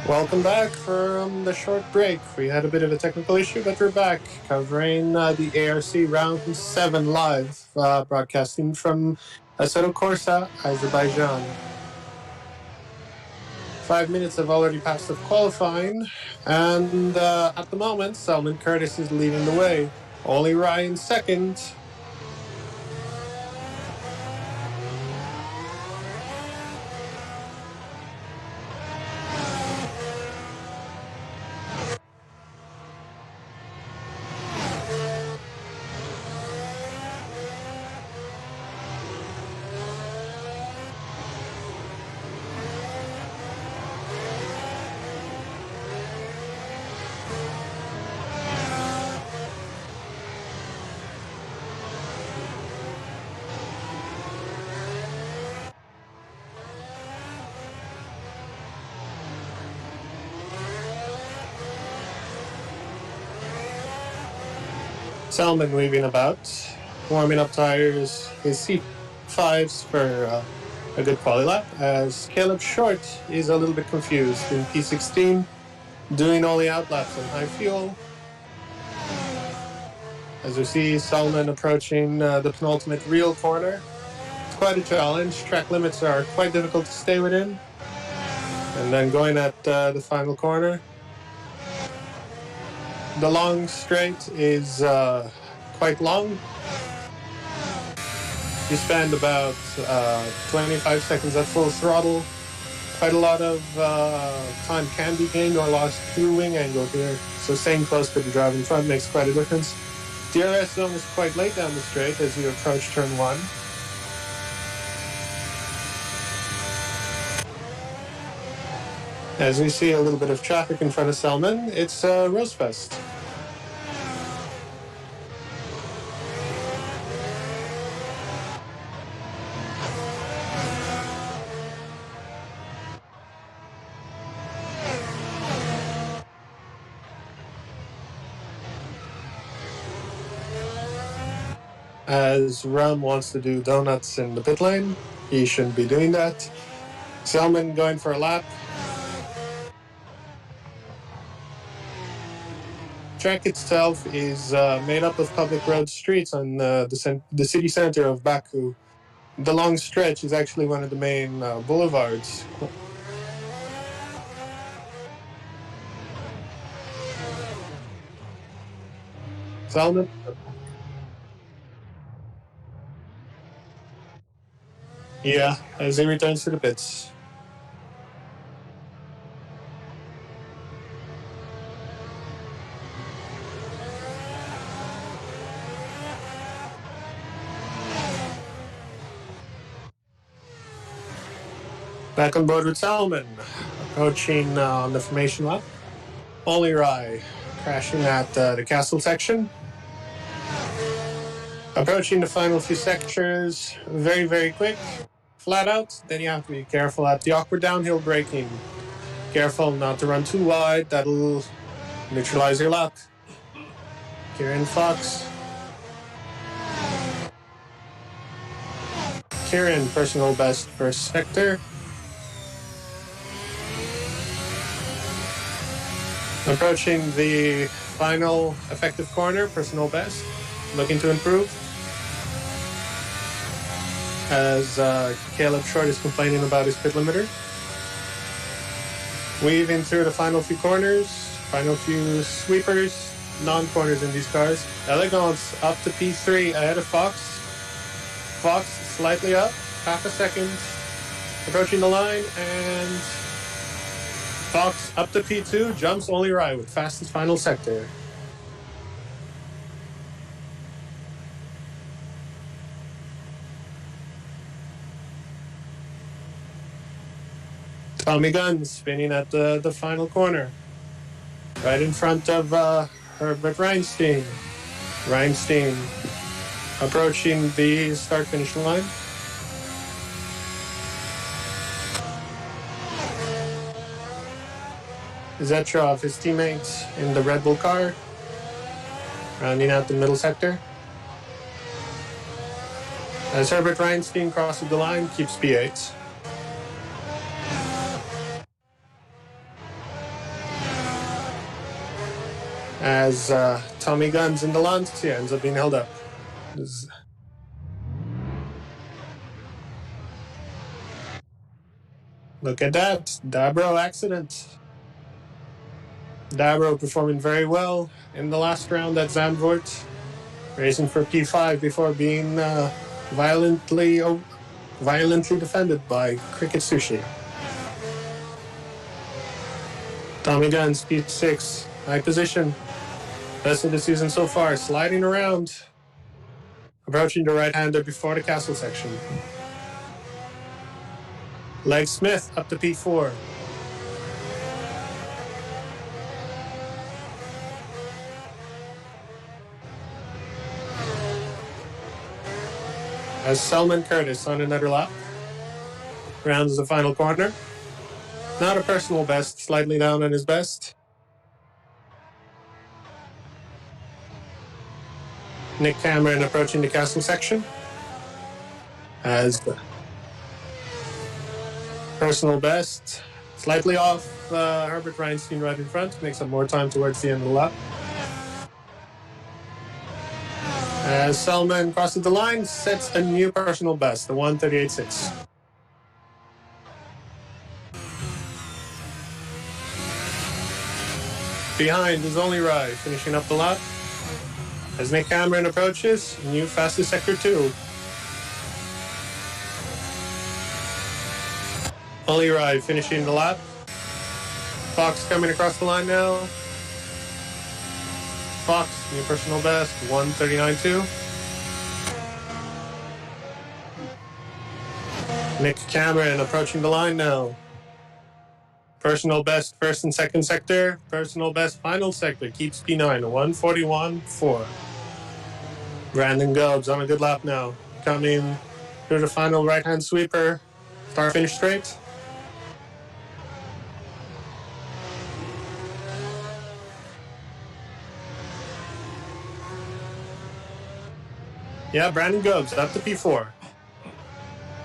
Welcome back from the short break. We had a bit of a technical issue, but we're back covering the ARC Round 7 live, broadcasting from Assetto Corsa, Azerbaijan. 5 minutes have already passed of qualifying, and at the moment, Salman Curtis is leading the way. Only Ryan second. Salman weaving about, warming up tires, his C5s for a good quali lap, as Caleb Short is a little bit confused in P16, doing only outlaps on high fuel. As we see Salman approaching the penultimate real corner. It's quite a challenge. Track limits are quite difficult to stay within. And then going at the final corner. The long straight is quite long. You spend about 25 seconds at full throttle. Quite a lot of time can be gained or lost through wing angle here. So staying close to the driver in front makes quite a difference. DRS zone is quite late down the straight as you approach turn 1. As we see a little bit of traffic in front of Salman, it's Rosefest. As Ram wants to do donuts in the pit lane, he shouldn't be doing that. Salman going for a lap. Track itself is made up of public road streets on the city center of Baku. The long stretch is actually one of the main boulevards. Salman? Yeah, as he returns to the pits. Back on board with Salman, approaching on the formation lap. Only Rai crashing at the castle section. Approaching the final few sectors, very, very quick, flat out. Then you have to be careful at the awkward downhill braking. Careful not to run too wide, that'll neutralize your lap. Kieran Fox. Kieran, personal best first sector. Approaching the final effective corner, personal best. Looking to improve. As Caleb Short is complaining about his pit limiter. Weaving through the final few corners, final few sweepers, non-corners in these cars. Elegance up to P3 ahead of Fox. Fox slightly up, half a second. Approaching the line, and Fox up to P2, jumps only right with fastest final sector. Tommy Gunn spinning at the final corner. Right in front of Herbert Reinstein. Reinstein approaching the start-finish line. Zetrov, his teammates in the Red Bull car, rounding out the middle sector. As Herbert Reinstein crosses the line, keeps P8. as Tommy Guns in the Lancia ends up being held up. Look at that. Dabro accident. Dabro performing very well in the last round at Zandvoort, racing for P5 before being violently defended by Cricket Sushi. Tommy Guns, P6, high position. Best of the season so far, sliding around. Approaching the right-hander before the castle section. Leg Smith up to P4. As Selman Curtis on another lap. Rounds the final corner. Not a personal best, slightly down on his best. Nick Cameron approaching the castle section. As the personal best, slightly off Herbert Reinstein right in front, makes up more time towards the end of the lap. As Selman crosses the line, sets a new personal best, the 1:38.6. Behind is Only Rye, finishing up the lap. As Nick Cameron approaches, new fastest sector 2. Only Rye finishing the lap. Fox coming across the line now. Fox, new personal best, 1:39.2. Nick Cameron approaching the line now. Personal best first and second sector. Personal best final sector keeps P9, 1:41.4. Brandon Gobes on a good lap now. Coming through the final right-hand sweeper. Start finish straight. Yeah, Brandon Gobes up to P4.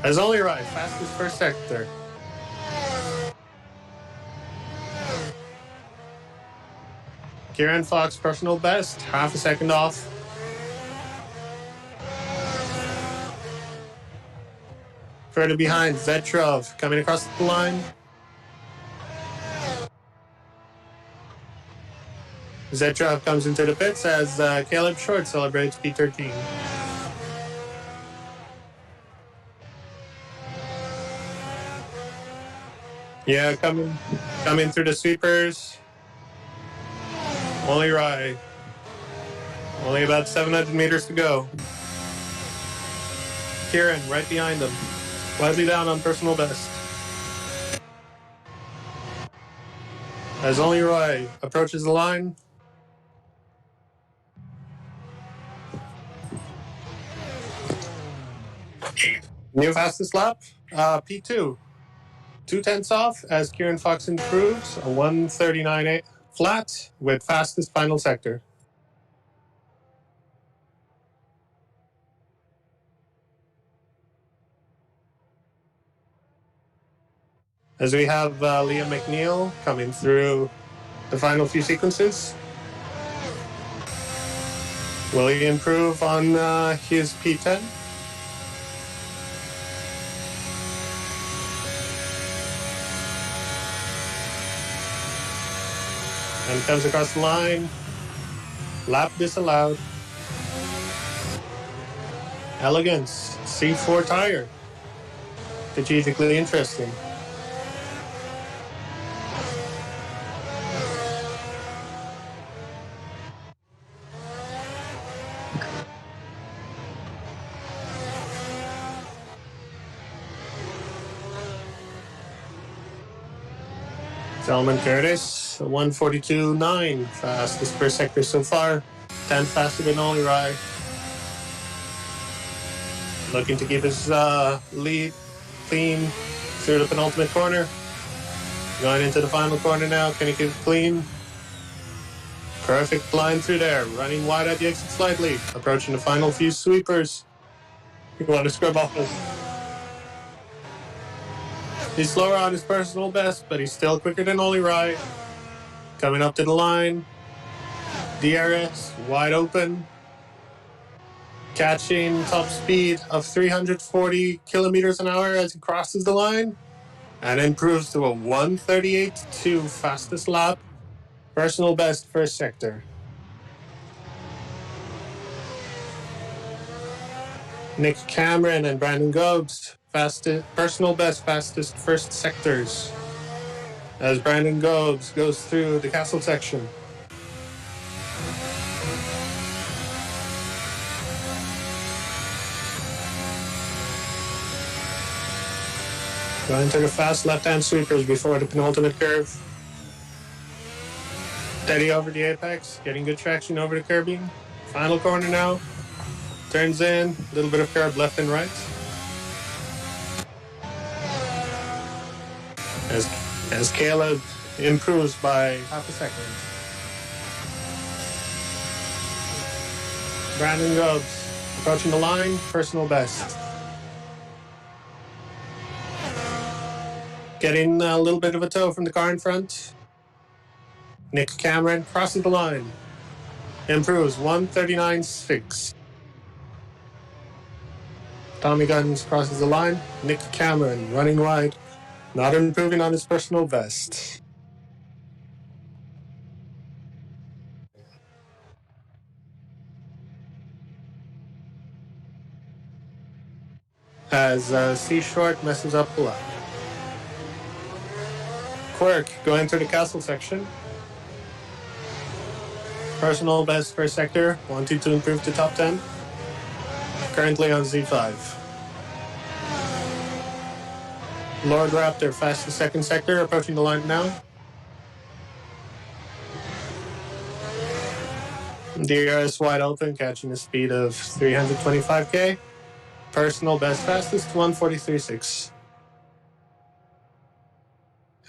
As Only Rye, fastest first sector. Kieran Fox, personal best, half a second off. Further behind, Vetrov coming across the line. Vetrov comes into the pits as Caleb Short celebrates P13. Yeah, coming through the sweepers. Only Rye. Only about 700 meters to go. Kieran right behind him. Slightly down on personal best. As Only Rye approaches the line. New fastest lap, P2. 2/10 off as Kieran Fox improves, a 1:39.8 flat with fastest final sector. As we have Liam McNeil coming through the final few sequences. Will he improve on his P10? And comes across the line. Lap disallowed. Elegance, C4 tire. Strategically interesting. Selman Curtis, 1:42.9, fastest per sector so far. 10 faster than Only Rye. Looking to keep his lead clean through the penultimate corner. Going into the final corner now. Can he keep it clean? Perfect line through there. Running wide at the exit slightly. Approaching the final few sweepers. You want to scrub off this. He's slower on his personal best, but he's still quicker than Only Rye. Coming up to the line. DRS wide open, catching top speed of 340 kilometers an hour as he crosses the line, and improves to a 1:38.2 fastest lap, personal best first sector. Nick Cameron and Brandon Gobes, personal best fastest first sectors, as Brandon Gobes goes through the castle section. Going to the fast left-hand sweepers before the penultimate curve. Steady over the apex, getting good traction over the curbing. Final corner now. Turns in, a little bit of curb left and right. As Caleb improves by half a second. Brandon Gobes approaching the line, personal best. Getting a little bit of a tow from the car in front. Nick Cameron crosses the line. Improves 1:39.6. Tommy Guns crosses the line. Nick Cameron running wide. Not improving on his personal best. As C Short messes up the lap. Quirk going through the castle section. Personal best first sector, wanting to improve to top 10. Currently on Z5. Lord Raptor fastest second sector, approaching the line now. DRS wide open, catching a speed of 325k. Personal best fastest, 1:43.6.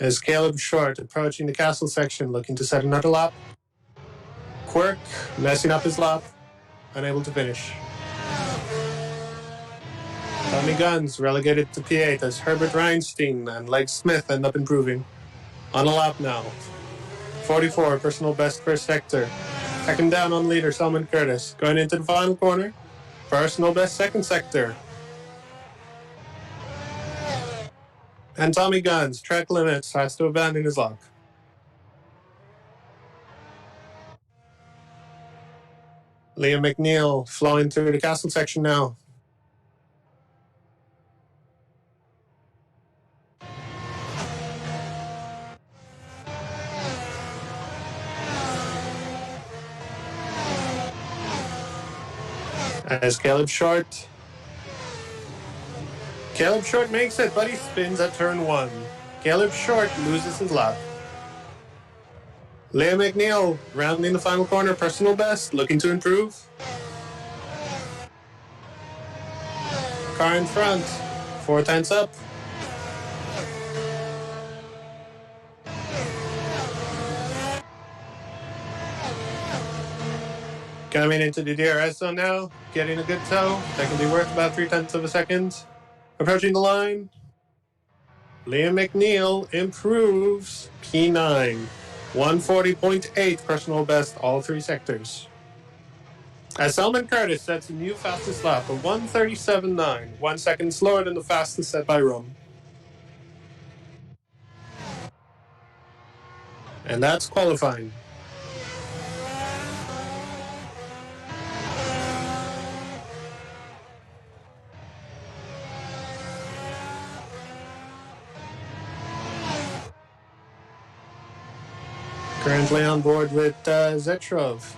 As Caleb Short approaching the castle section, looking to set another lap. Quirk messing up his lap, unable to finish. Tommy Guns relegated to P8 as Herbert Reinstein and Leg Smith end up improving. On a lap now. 44, personal best first sector. Second down on leader, Selman Curtis. Going into the final corner. Personal best second sector. And Tommy Guns, track limits, has to abandon his lap. Liam McNeil flowing through the castle section now. As Caleb Short makes it, but he spins at turn 1. Caleb Short loses his lap. Liam McNeil rounding the final corner, personal best, looking to improve. Car in front, 4 tenths up. Coming into the DRS zone now, getting a good tow. That can be worth about 3 tenths of a second. Approaching the line. Liam McNeil improves P9. 140.8 personal best, all 3 sectors. As Selman Curtis sets a new fastest lap of 1:37.9, 1 second slower than the fastest set by Rome. And that's qualifying. Currently on board with Zetrov.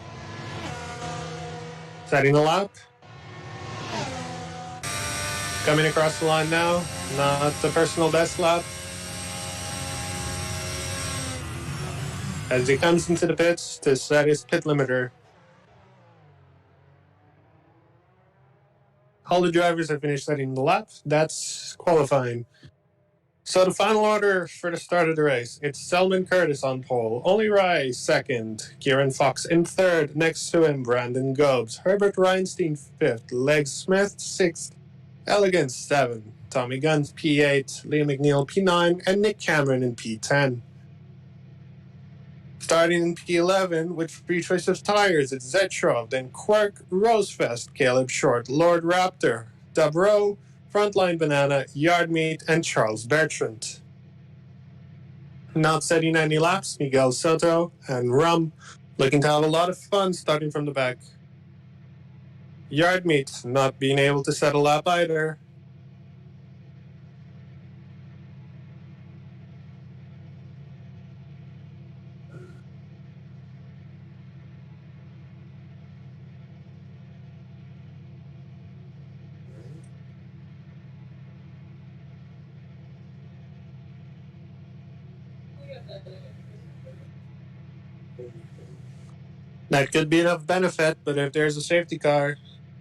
Setting the lap. Coming across the line now. Not the personal best lap. As he comes into the pits to set his pit limiter. All the drivers have finished setting the lap. That's qualifying. So the final order for the start of the race, it's Selman Curtis on pole, Oli Rai second, Kieran Fox in third, next to him Brandon Gobes, Herbert Reinstein fifth, Leg Smith sixth, Elegance 7, Tommy Guns P8, Liam McNeil P9, and Nick Cameron in P10. Starting in P11 with free choice of tires, it's Zetrov, then Quark, Rosefest, Caleb Short, Lord Raptor, Dubrow, Frontline Banana, Yard Meat, and Charles Bertrand. Not setting any laps, Miguel Soto and Rum, looking to have a lot of fun starting from the back. Yard Meat not being able to set a lap either. That could be enough benefit, but if there's a safety car,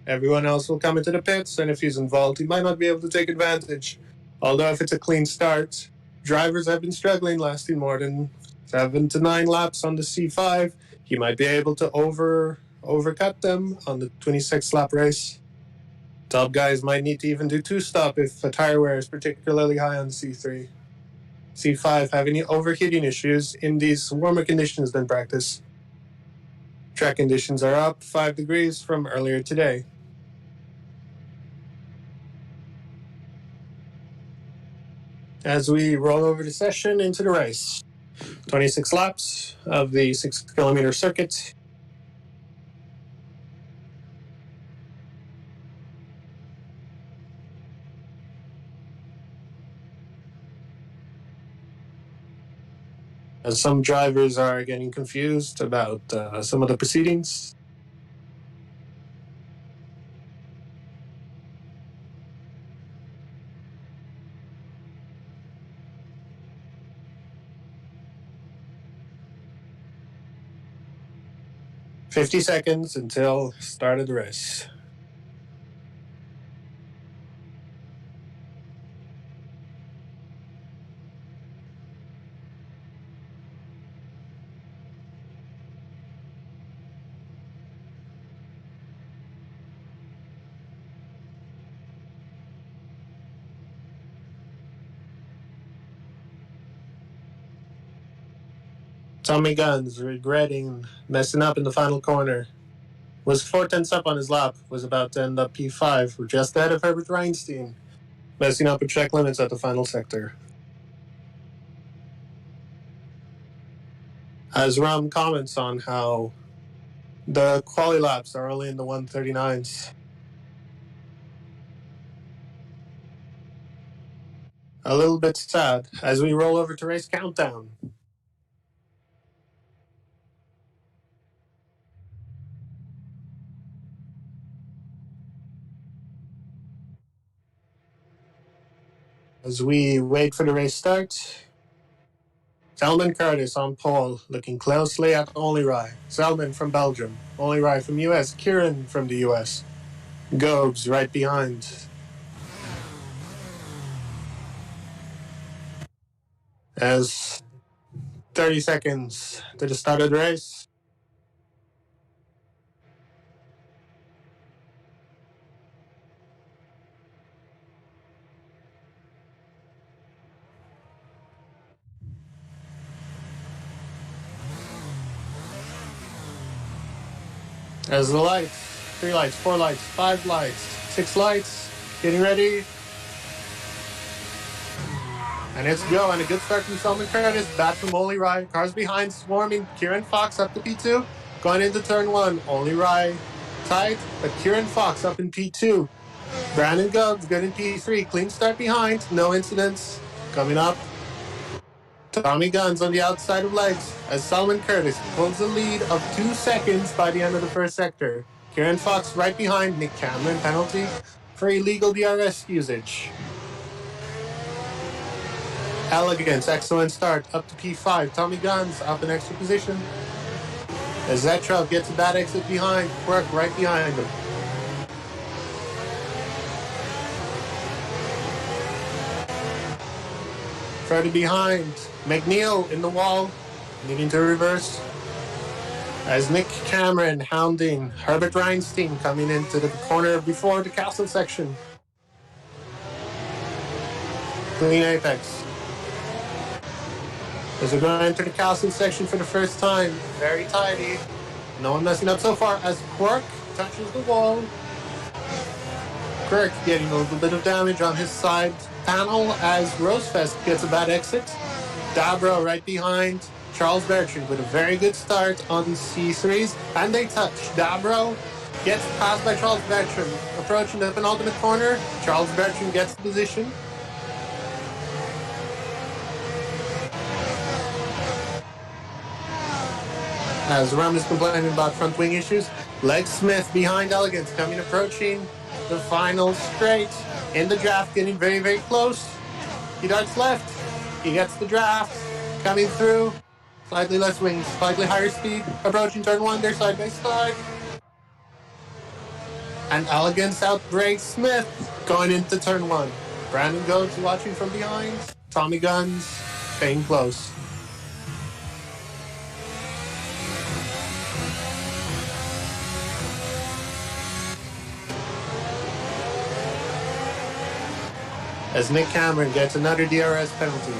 everyone else will come into the pits, and if he's involved, he might not be able to take advantage. Although if it's a clean start, drivers have been struggling, lasting more than 7 to 9 laps on the C5. He might be able to overcut them on the 26 lap race. Top guys might need to even do 2-stop if a tire wear is particularly high on the C3. C5 having overheating issues in these warmer conditions than practice. Track conditions are up 5 degrees from earlier today. As we roll over the session into the race, 26 laps of the 6-kilometer circuit. As some drivers are getting confused about some of the proceedings. "50 seconds until start of the race." Tommy Guns regretting messing up in the final corner. Was 4 tenths up on his lap, was about to end up P5, we're just ahead of Herbert Reinstein, messing up with track limits at the final sector. As Ram comments on how the quali laps are only in the 139s. A little bit sad as we roll over to race countdown. As we wait for the race start, Selman Curtis on pole, looking closely at Olirai. Selman from Belgium, Olirai from US, Kieran from the US. Gobes right behind. As 30 seconds to the start of the race. As the lights, 3 lights, 4 lights, 5 lights, 6 lights, getting ready. And it's go, and a good start from Selman Curtis, bad from Oli Rai. Cars behind, swarming. Kieran Fox up to P2, going into turn 1. Oli Rai tight, but Kieran Fox up in P2. Brandon Gubbs good in P3, clean start behind, no incidents. Coming up, Tommy Guns on the outside of legs as Selman Curtis pulls a lead of 2 seconds by the end of the first sector. Kieran Fox right behind, Nick Cameron penalty for illegal DRS usage. Elegance, excellent start, up to P5. Tommy Guns up in extra position. As Zetrov gets a bad exit behind, Quirk right behind him. Further behind, McNeil in the wall, needing to reverse. As Nick Cameron hounding Herbert Reinstein coming into the corner before the castle section. Clean apex. As we're going to enter the castle section for the first time, very tidy. No one messing up so far as Quirk touches the wall. Quirk getting a little bit of damage on his side panel as Rosefest gets a bad exit. Dabro right behind Charles Bertrand with a very good start on C3s, and they touch. Dabro gets passed by Charles Bertrand. Approaching the penultimate corner, Charles Bertrand gets the position. As Ram is complaining about front wing issues, Leg Smith behind Elegance coming approaching the final straight in the draft, getting very, very close. He darts left. He gets the draft coming through. Slightly less wings, slightly higher speed. Approaching turn one, they're side by side. And Elegance outbreaks Smith going into turn one. Brandon Goats watching from behind. Tommy Guns staying close. As Nick Cameron gets another DRS penalty.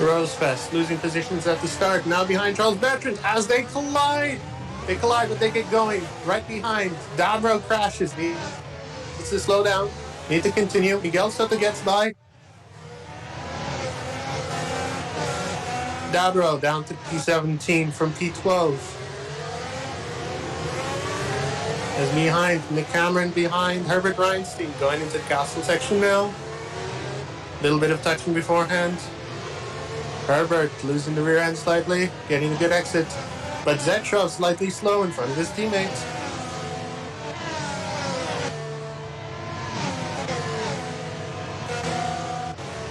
Rosefest losing positions at the start. Now behind Charles Bertrand as they collide. They collide, but they get going. Right behind. Dabro crashes. Needs to slow down. Need to continue. Miguel Soto gets by. Dabro down to P17 from P12. As behind, Nick Cameron behind Herbert Reinstein going into the castle section now. Little bit of touching beforehand. Herbert losing the rear end slightly, getting a good exit. But Zetrov slightly slow in front of his teammates.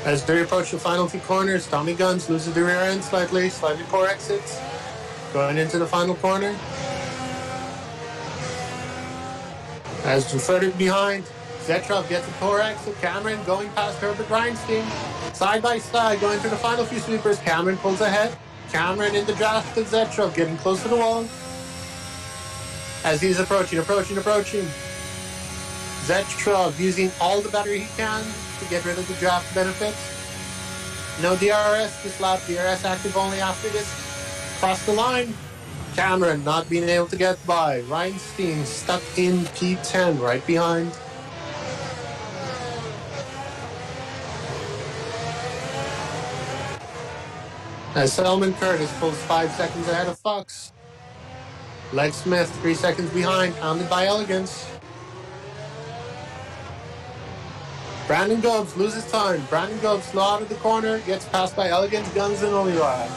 As they approach the final few corners, Tommy Guns loses the rear end slightly poor exits. Going into the final corner. As further behind, Zetrov gets a poor exit. Cameron going past Herbert Reinstein. Side by side, going through the final few sweepers. Cameron pulls ahead. Cameron in the draft of Zetrov, getting close to the wall. As he's approaching. Zetrov using all the battery he can to get rid of the draft benefit. No DRS this lap. DRS active only after this. Cross the line. Cameron not being able to get by. Reinstein stuck in P10 right behind. As Selman Curtis pulls 5 seconds ahead of Fox. Leg Smith 3 seconds behind, hounded by Elegance. Brandon Gobes loses time. Brandon Gobes slow out of the corner, gets passed by Elegance, Guns, and Olirai.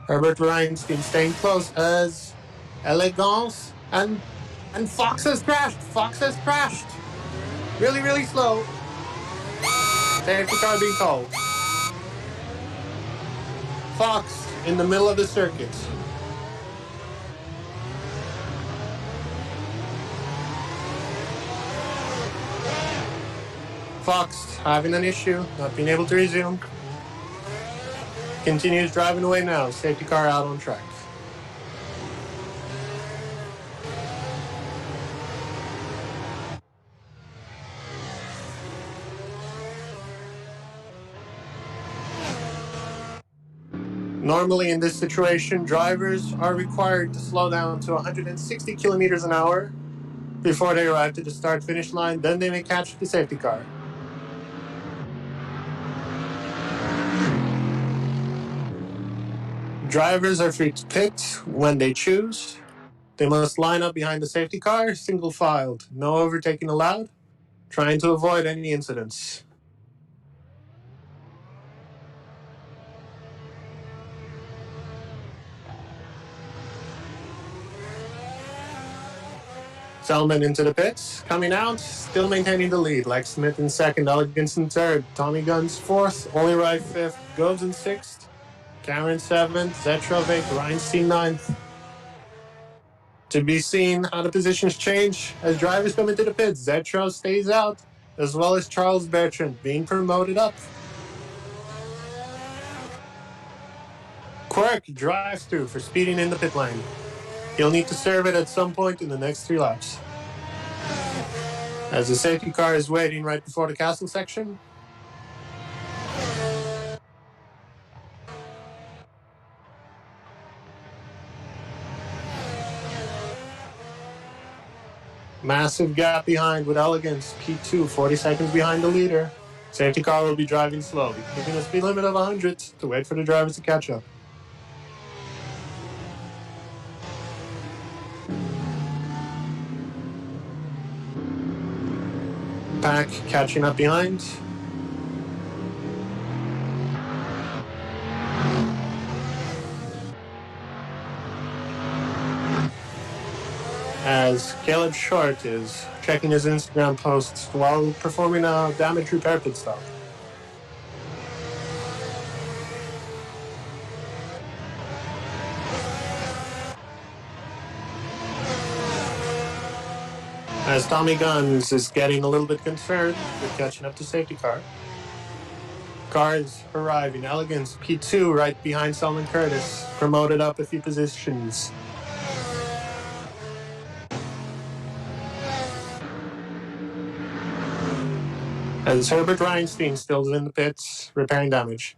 Herbert Reinstein staying close as Elegance and Fox has crashed. Really, really slow. Safety car being called. Fox in the middle of the circuit. Fox having an issue, not being able to resume. Continues driving away now. Safety car out on track. Normally in this situation, drivers are required to slow down to 160 kilometers an hour before they arrive to the start-finish line. Then they may catch the safety car. Drivers are free to pit when they choose. They must line up behind the safety car, single-filed, no overtaking allowed, trying to avoid any incidents. Selman into the pits, coming out, still maintaining the lead. Like Smith in second, Elegance in third, Tommy Guns fourth, Olirai fifth, Goes in sixth, Cameron seventh, Zetrov eighth, Reinstein ninth. To be seen how the positions change as drivers come into the pits. Zetrov stays out, as well as Charles Bertrand being promoted up. Quirk drives through for speeding in the pit lane. He'll need to serve it at some point in the next 3 laps. As the safety car is waiting right before the castle section. Massive gap behind with elegance. P2, 40 seconds behind the leader. Safety car will be driving slowly, keeping a speed limit of 100 to wait for the drivers to catch up. Pack catching up behind. As Caleb Short is checking his Instagram posts while performing a damage repair pit stop. As Tommy Guns is getting a little bit concerned with catching up to safety car. Cars arriving. Elegance P2 right behind Solomon Curtis, promoted up a few positions. As Herbert Reinstein still in the pits, repairing damage.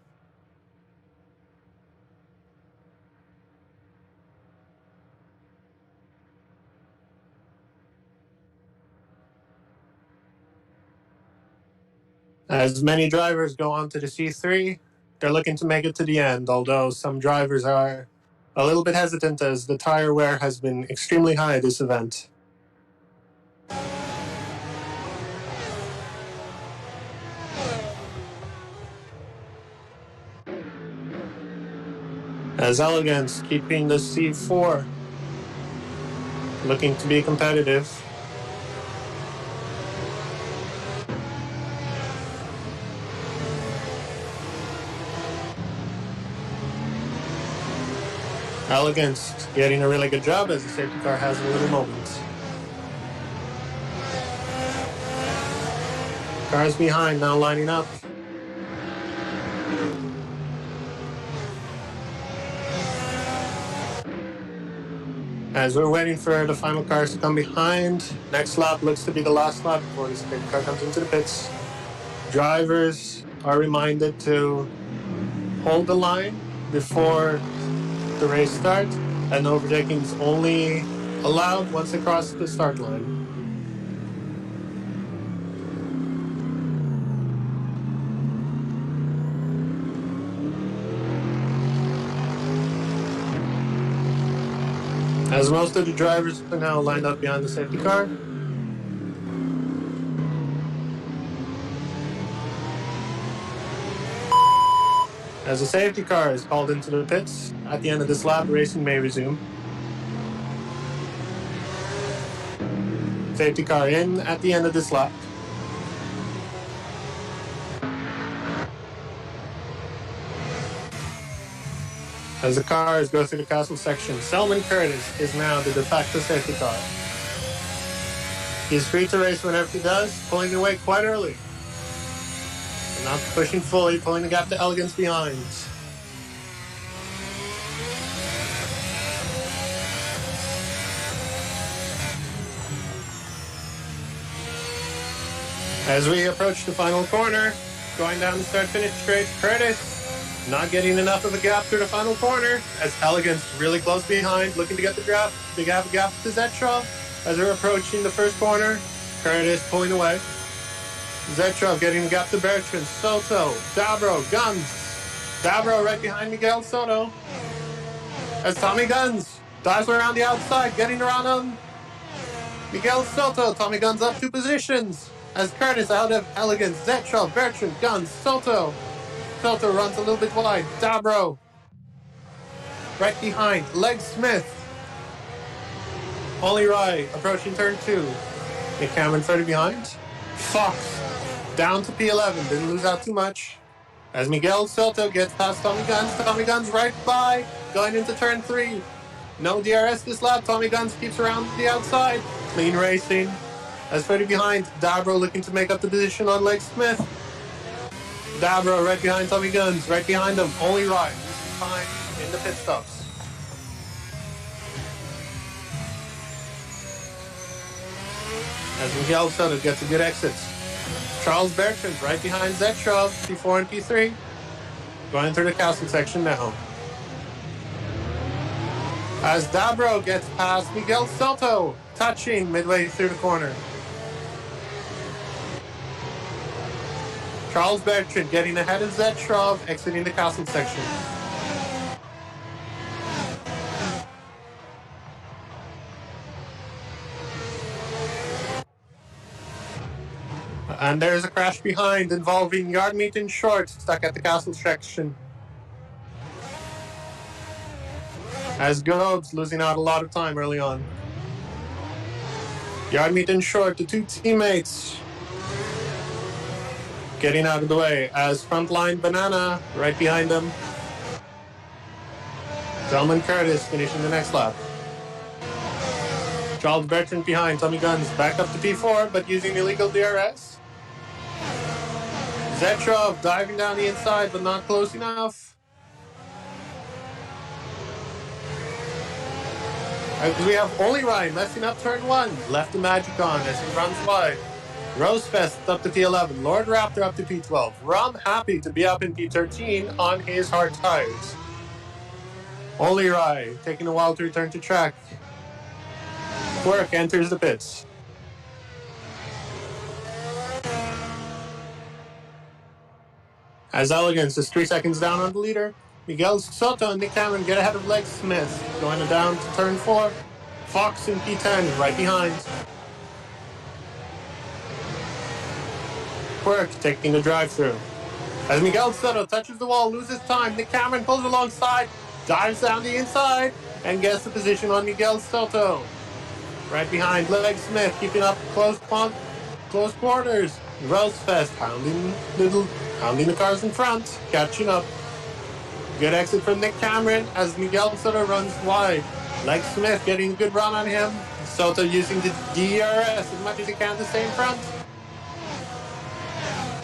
As many drivers go on to the C3, they're looking to make it to the end, although some drivers are a little bit hesitant as the tire wear has been extremely high this event. As Elegance keeping the C4, looking to be competitive. Elegance getting a really good job as the safety car has a little moment. Cars behind now lining up. As we're waiting for the final cars to come behind, next lap looks to be the last lap before the safety car comes into the pits. Drivers are reminded to hold the line before the race starts, and overtaking is only allowed once they cross the start line. As most of the drivers are now lined up behind the safety car. As the safety car is called into the pits, at the end of this lap, racing may resume. Safety car in at the end of this lap. As the cars go through the castle section, Selman Curtis is now the de facto safety car. He's free to race whenever he does, pulling away quite early. And not pushing fully, pulling the gap to Elegance behind. As we approach the final corner, going down the start-finish straight, Curtis not getting enough of a gap through the final corner, as Elegance really close behind, looking to get the gap. Big gap to Zetrov. As they're approaching the first corner, Curtis pulling away. Zetrov getting the gap to Bertrand, Soto, Dabro, Guns. Dabro right behind Miguel Soto. As Tommy Guns dives around the outside, getting around him. Miguel Soto, Tommy Guns up 2 positions. As Curtis out of Elegance, Zetrov, Bertrand, Guns, Soto. Soto runs a little bit wide. Dabro right behind. Leg Smith. Ollie Rye approaching turn 2. Nick Cameron further behind. Fox down to P11. Didn't lose out too much. As Miguel Soto gets past Tommy Guns. Tommy Guns right by. Going into turn 3. No DRS this lap. Tommy Guns keeps around the outside. Clean racing. As further behind, Dabro looking to make up the position on Leg Smith. Dabro right behind Tommy Guns, right behind him, only right, losing time in the pit stops. As Miguel Soto gets a good exit. Charles Bertrand right behind Zetrov, P4 and P3. Going through the castle section now. As Dabro gets past Miguel Soto, touching midway through the corner. Charles Bertrand getting ahead of Zetrov, exiting the castle section. And there's a crash behind involving Yardmeet and Short, stuck at the castle section. As Godes losing out a lot of time early on. Yardmeet and Short, the two teammates, getting out of the way as Frontline Banana right behind them. Delman Curtis finishing the next lap. Charles Bertrand behind, Tommy Guns back up to P4 but using illegal DRS. Zetrov diving down the inside but not close enough. As we have Only Ryan messing up turn 1, left the magic on as he runs wide. Rosefest up to P11, Lord Raptor up to P12. Rom happy to be up in P13 on his hard tires. Only Ryan taking a while to return to track. Quirk enters the pits. As Elegance is 3 seconds down on the leader, Miguel Soto and Nick Cameron get ahead of Leg Smith, going down to turn 4. Fox in P10 right behind. Quirk taking the drive-through. As Miguel Soto touches the wall, loses time, Nick Cameron pulls alongside, dives down the inside, and gets the position on Miguel Soto. Right behind Leg Smith, keeping up close quarters. Rosefest hounding the cars in front, catching up. Good exit from Nick Cameron as Miguel Soto runs wide. Leg Smith getting a good run on him. Soto using the DRS as much as he can to stay in front.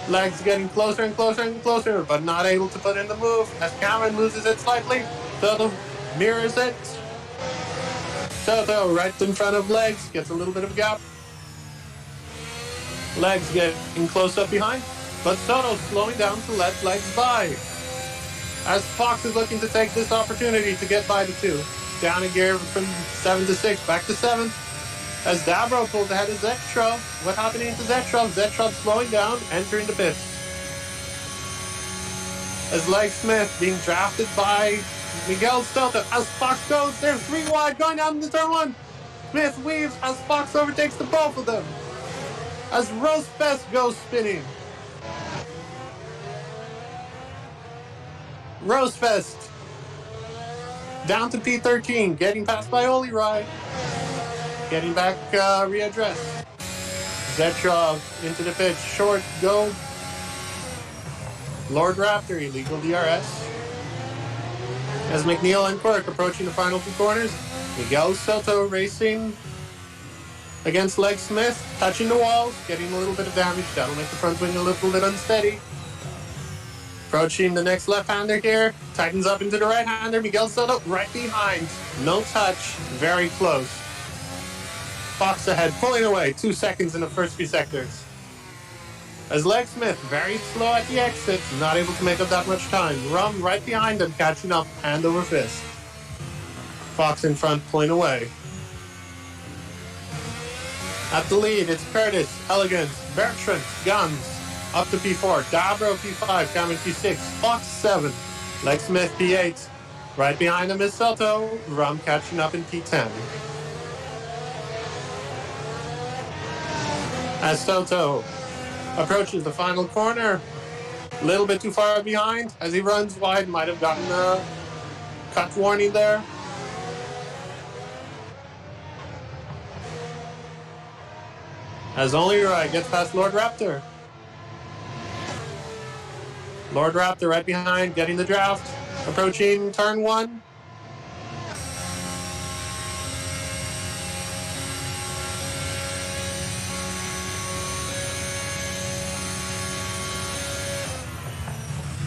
Legs getting closer and closer and closer, but not able to put in the move as Cameron loses it slightly. Soto mirrors it. Soto right in front of Legs, gets a little bit of a gap. Legs getting close up behind, but Soto slowing down to let Legs by. As Fox is looking to take this opportunity to get by the 2. Down a gear from 7 to 6, back to 7. As Dabro pulls ahead of Zetrov. What happening to Zetrov? Zetrov slowing down, entering the pits. As Leg Smith being drafted by Miguel Soto. As Fox goes, they're 3 wide, going down into turn 1. Smith weaves as Fox overtakes the both of them. As Rosefest goes spinning. Rosefest down to P13, getting passed by Olirai. Getting back readdressed. Zetrov into the pit, Short, go. Lord Raptor, illegal DRS. As McNeil and Quirk approaching the final 2 corners, Miguel Soto racing against Leg Smith, touching the walls, getting a little bit of damage. That'll make the front wing a little bit unsteady. Approaching the next left-hander here, tightens up into the right-hander. Miguel Soto right behind. No touch, very close. Fox ahead, pulling away, 2 seconds in the first few sectors. As Leg Smith very slow at the exit, not able to make up that much time. Rum right behind him, catching up, hand over fist. Fox in front, pulling away. At the lead, it's Curtis, Elegance, Bertrand, Guns, up to P4, Dabro P5, Cameron P6, Fox 7, Leg Smith P8. Right behind him is Soto, Rum catching up in P10. As Soto approaches the final corner, a little bit too far behind as he runs wide, might have gotten a cut warning there. As Only Right gets past Lord Raptor. Lord Raptor right behind, getting the draft, approaching turn 1.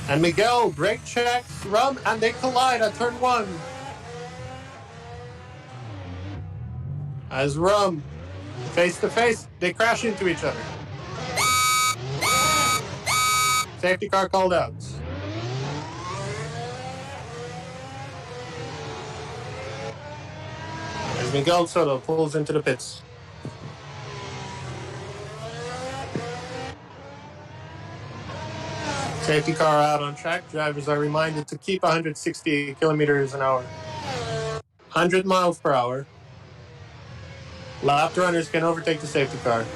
And Miguel brake checks Rum, and they collide at turn 1. As Rum, face to face, they crash into each other. Safety car called out. As Miguel Soto pulls into the pits. Safety car out on track. Drivers are reminded to keep 160 kilometers an hour. 100 miles per hour. Lapped runners can overtake the safety car.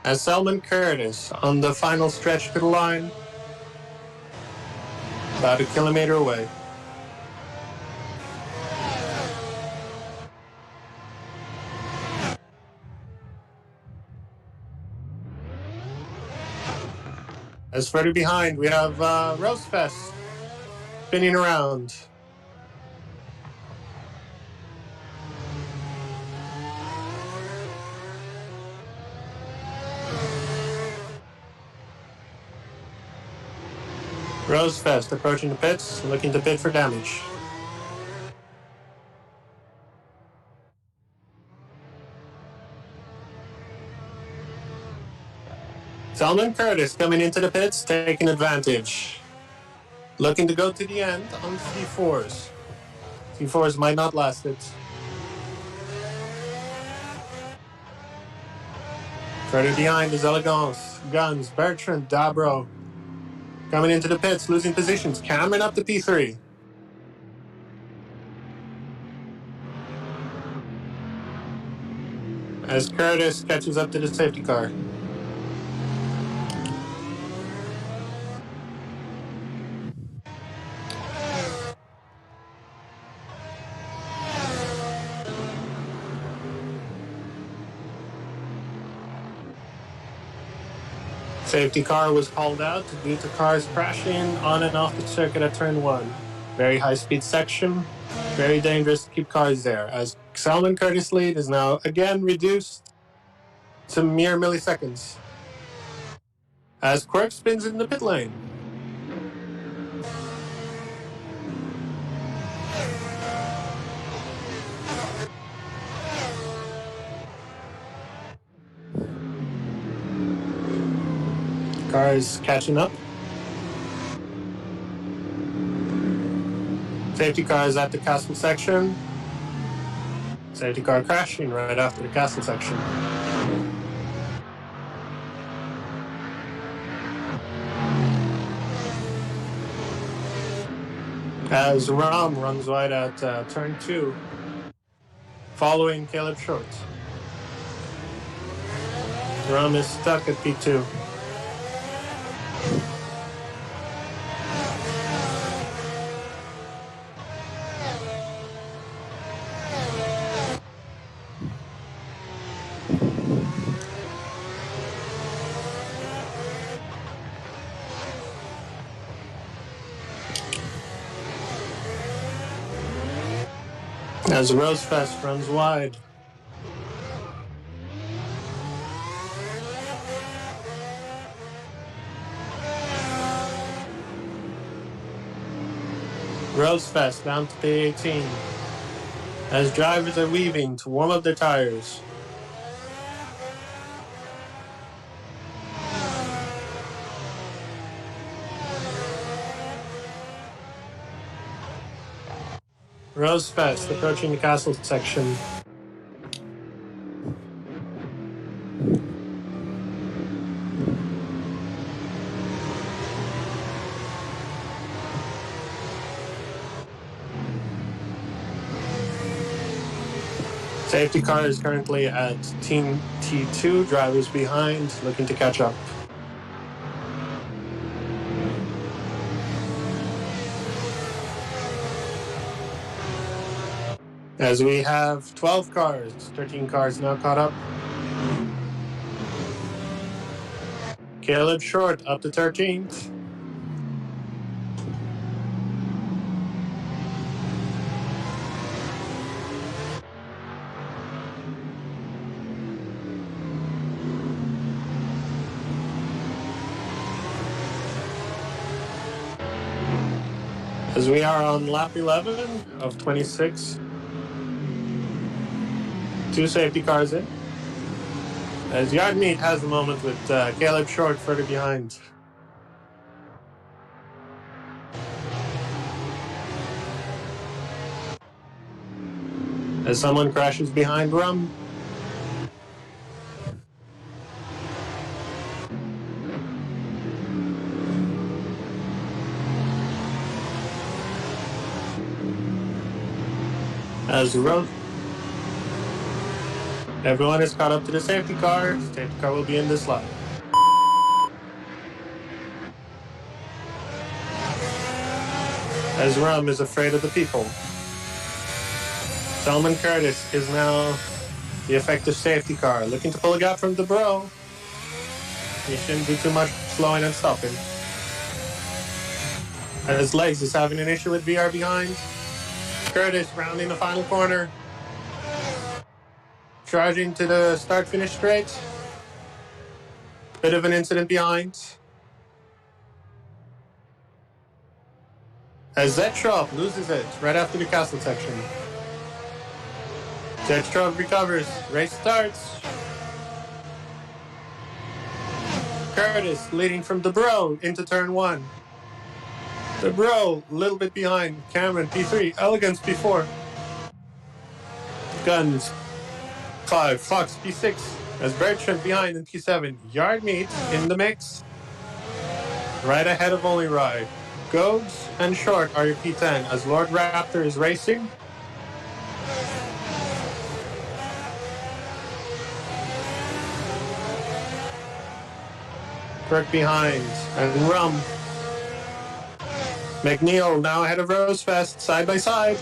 As Selman Curtis on the final stretch to the line, about a kilometer away. As further behind, we have Rosefest spinning around. Rosefest approaching the pits, looking to pit for damage. Selman Curtis coming into the pits, taking advantage. Looking to go to the end on C4s. C4s might not last it. Further behind is Elegance, Guns, Bertrand, Dabro. Coming into the pits, losing positions. Cameron up to P3. As Curtis catches up to the safety car. Safety car was called out due to cars crashing on and off the circuit at turn 1. Very high speed section, very dangerous to keep cars there, as Selman Curtis' lead is now again reduced to mere milliseconds. As Quirk spins in the pit lane. Cars catching up. Safety car is at the castle section. Safety car crashing right after the castle section. As Ram runs wide at turn 2, following Caleb Short. Ram is stuck at P2. As Rosefest runs wide. Rosefest down to P18. As drivers are weaving to warm up their tires. Rosefest approaching the castle section. Safety car is currently at Team T2, drivers behind, looking to catch up. As we have 12 cars, 13 cars now caught up. Caleb Short up to 13th. As we are on lap 11 of 26. 2 safety cars in. As Yard Meat has a moment with Caleb Short further behind. As someone crashes behind Rum. As Road. Everyone is caught up to the safety car. The safety car will be in this lap. As Rum is afraid of the people. Salman Curtis is now the effective safety car, looking to pull a gap from the bro. He shouldn't do too much slowing and stopping. As Legs is having an issue with VR behind. Curtis rounding the final corner. Charging to the start-finish straight. Bit of an incident behind. As Zetrov loses it right after the castle section. Zetrov recovers. Race starts. Curtis leading from Debro into turn 1. Debro a little bit behind. Cameron P3. Elegance P4. Guns 5. Fox P6. As Bertrand behind in P7. Yard Meat in the mix. Right ahead of Only Ride. Goads and Short are your P10 as Lord Raptor is racing. Kirk behind and Rum. McNeil now ahead of Rosefest, side by side.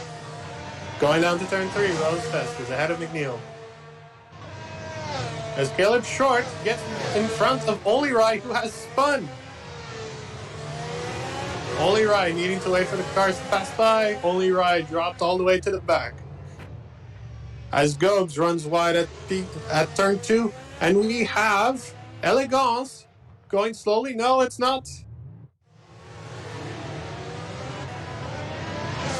Going down to turn 3, Rosefest is ahead of McNeil. As Caleb Short gets in front of Only Ride, who has spun. Only Ride needing to wait for the cars to pass by. Only Ride dropped all the way to the back. As Gobes runs wide at turn 2. And we have Elegance going slowly. No, it's not.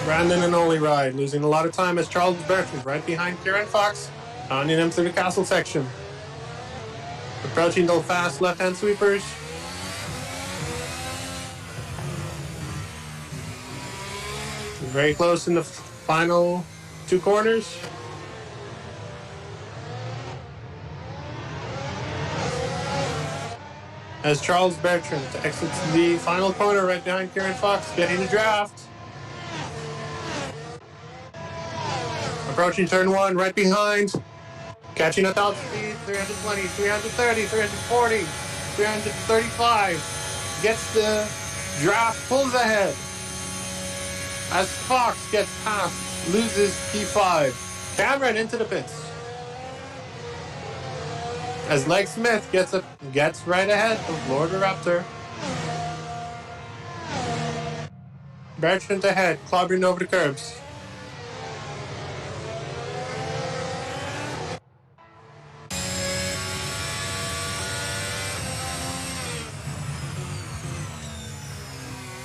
Brandon and Only Ride losing a lot of time as Charles Bertrand right behind Kieran Fox, pounding him through the castle section. Approaching the fast left-hand sweepers. Very close in the final 2 corners. As Charles Bertrand exits the final corner right behind Kieran Fox, getting the draft. Approaching turn 1, right behind. Catching at top speed, 320, 330, 340, 335. Gets the draft, pulls ahead. As Fox gets past, loses P5. Cameron into the pits. As Leg Smith gets right ahead of Lord Raptor. Bertrand ahead, clobbering over the curbs.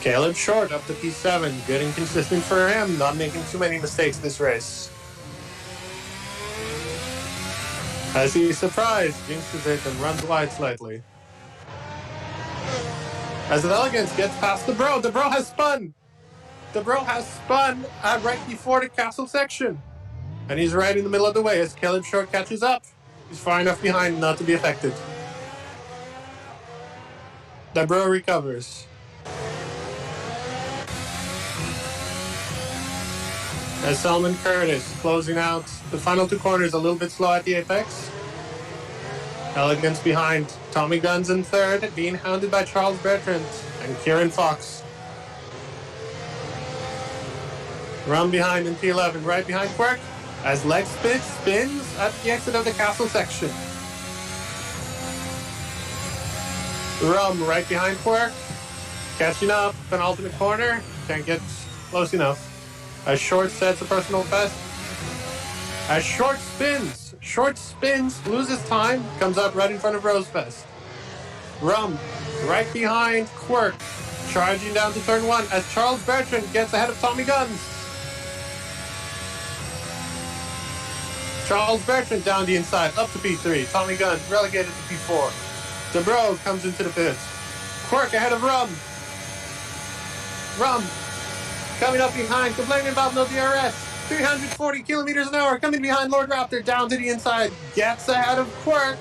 Caleb Short up to P7, good and consistent for him, not making too many mistakes this race. As he's surprised, jinxes it and runs wide slightly. As Elegance gets past the bro has spun! The bro has spun right before the castle section. And he's right in the middle of the way as Caleb Short catches up. He's far enough behind not to be affected. The bro recovers. As Salman Curtis closing out the final 2 corners a little bit slow at the apex. Elegance behind. Tommy Guns in third, being hounded by Charles Bertrand and Kieran Fox. Rum behind in P11, right behind Quirk, as Leg spins at the exit of the castle section. Rum right behind Quirk, catching up, penultimate corner, can't get close enough. As Short sets a personal best. As Short spins, loses time, comes up right in front of Rosefest. Rum right behind Quirk, Charging down to turn 1 as Charles Bertrand gets ahead of Tommy Guns. Charles Bertrand down the inside, up to P3. Tommy Guns relegated to P4. DeBro comes into the pits. Quirk ahead of Rum. Rum coming up behind, complaining about no DRS. 340 kilometers an hour coming behind Lord Raptor down to the inside. Gets ahead of Quirk.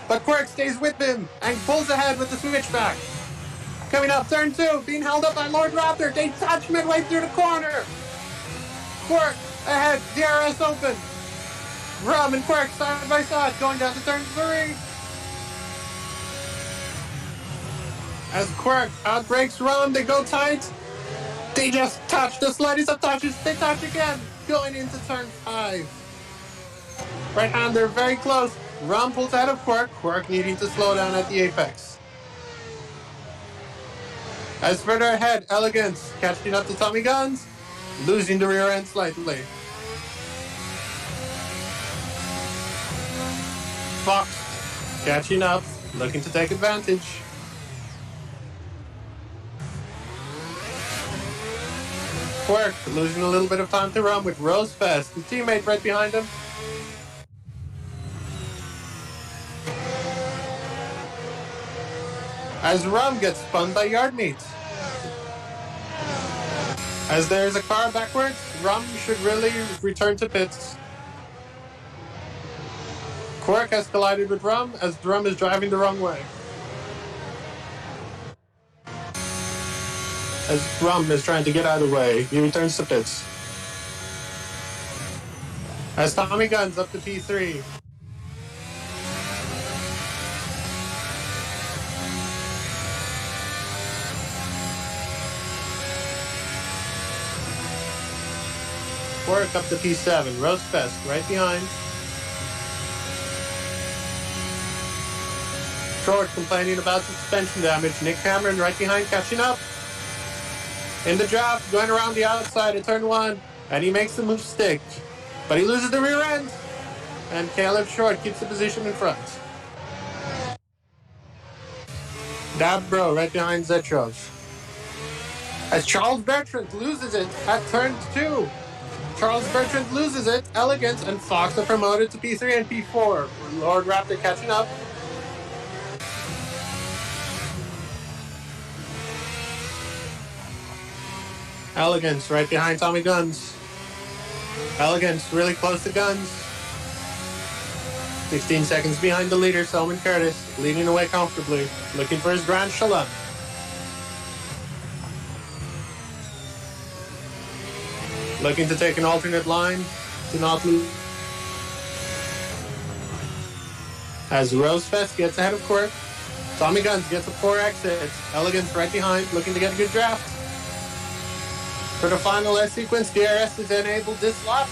But Quirk stays with him and pulls ahead with the switchback. Coming up, turn 2, being held up by Lord Raptor. They touch midway through the corner. Quirk ahead, DRS open. Rum and Quirk side by side, going down to turn 3. As Quirk outbreaks Rum, they go tight. They just touch the slightest of touches. They touch again, going into turn 5. Right hand, they're very close. Rum pulls out of Quirk. Quirk needing to slow down at the apex. As further ahead, Elegance catching up to Tommy Guns, losing the rear end slightly. Fox catching up, looking to take advantage. Quirk losing a little bit of time to Rum with Rosefest, the teammate right behind him. As Rum gets spun by Yardmeat. As there's a car backwards, Rum should really return to pits. Quirk has collided with Rum as Rum is driving the wrong way. As Rum is trying to get out of the way, he returns to pits. As Tommy Guns up to P3. Quirk up to P7, Rosefest right behind. Short complaining about suspension damage. Nick Cameron right behind catching up. In the draft, going around the outside at turn 1, and he makes the move stick. But he loses the rear end, and Caleb Short keeps the position in front. Dab Bro right behind Zetros. As Charles Bertrand loses it at turn 2. Charles Bertrand loses it, Elegance and Fox are promoted to P3 and P4. Lord Raptor catching up. Elegance right behind Tommy Guns. Elegance really close to Guns. 16 seconds behind the leader, Selman Curtis, leading away comfortably, looking for his Grand Shalom. Looking to take an alternate line to not lose. As Rosefest gets ahead of Quirk, Tommy Guns gets a poor exit. Elegance right behind, looking to get a good draft. For the final S sequence, DRS is enabled this lap.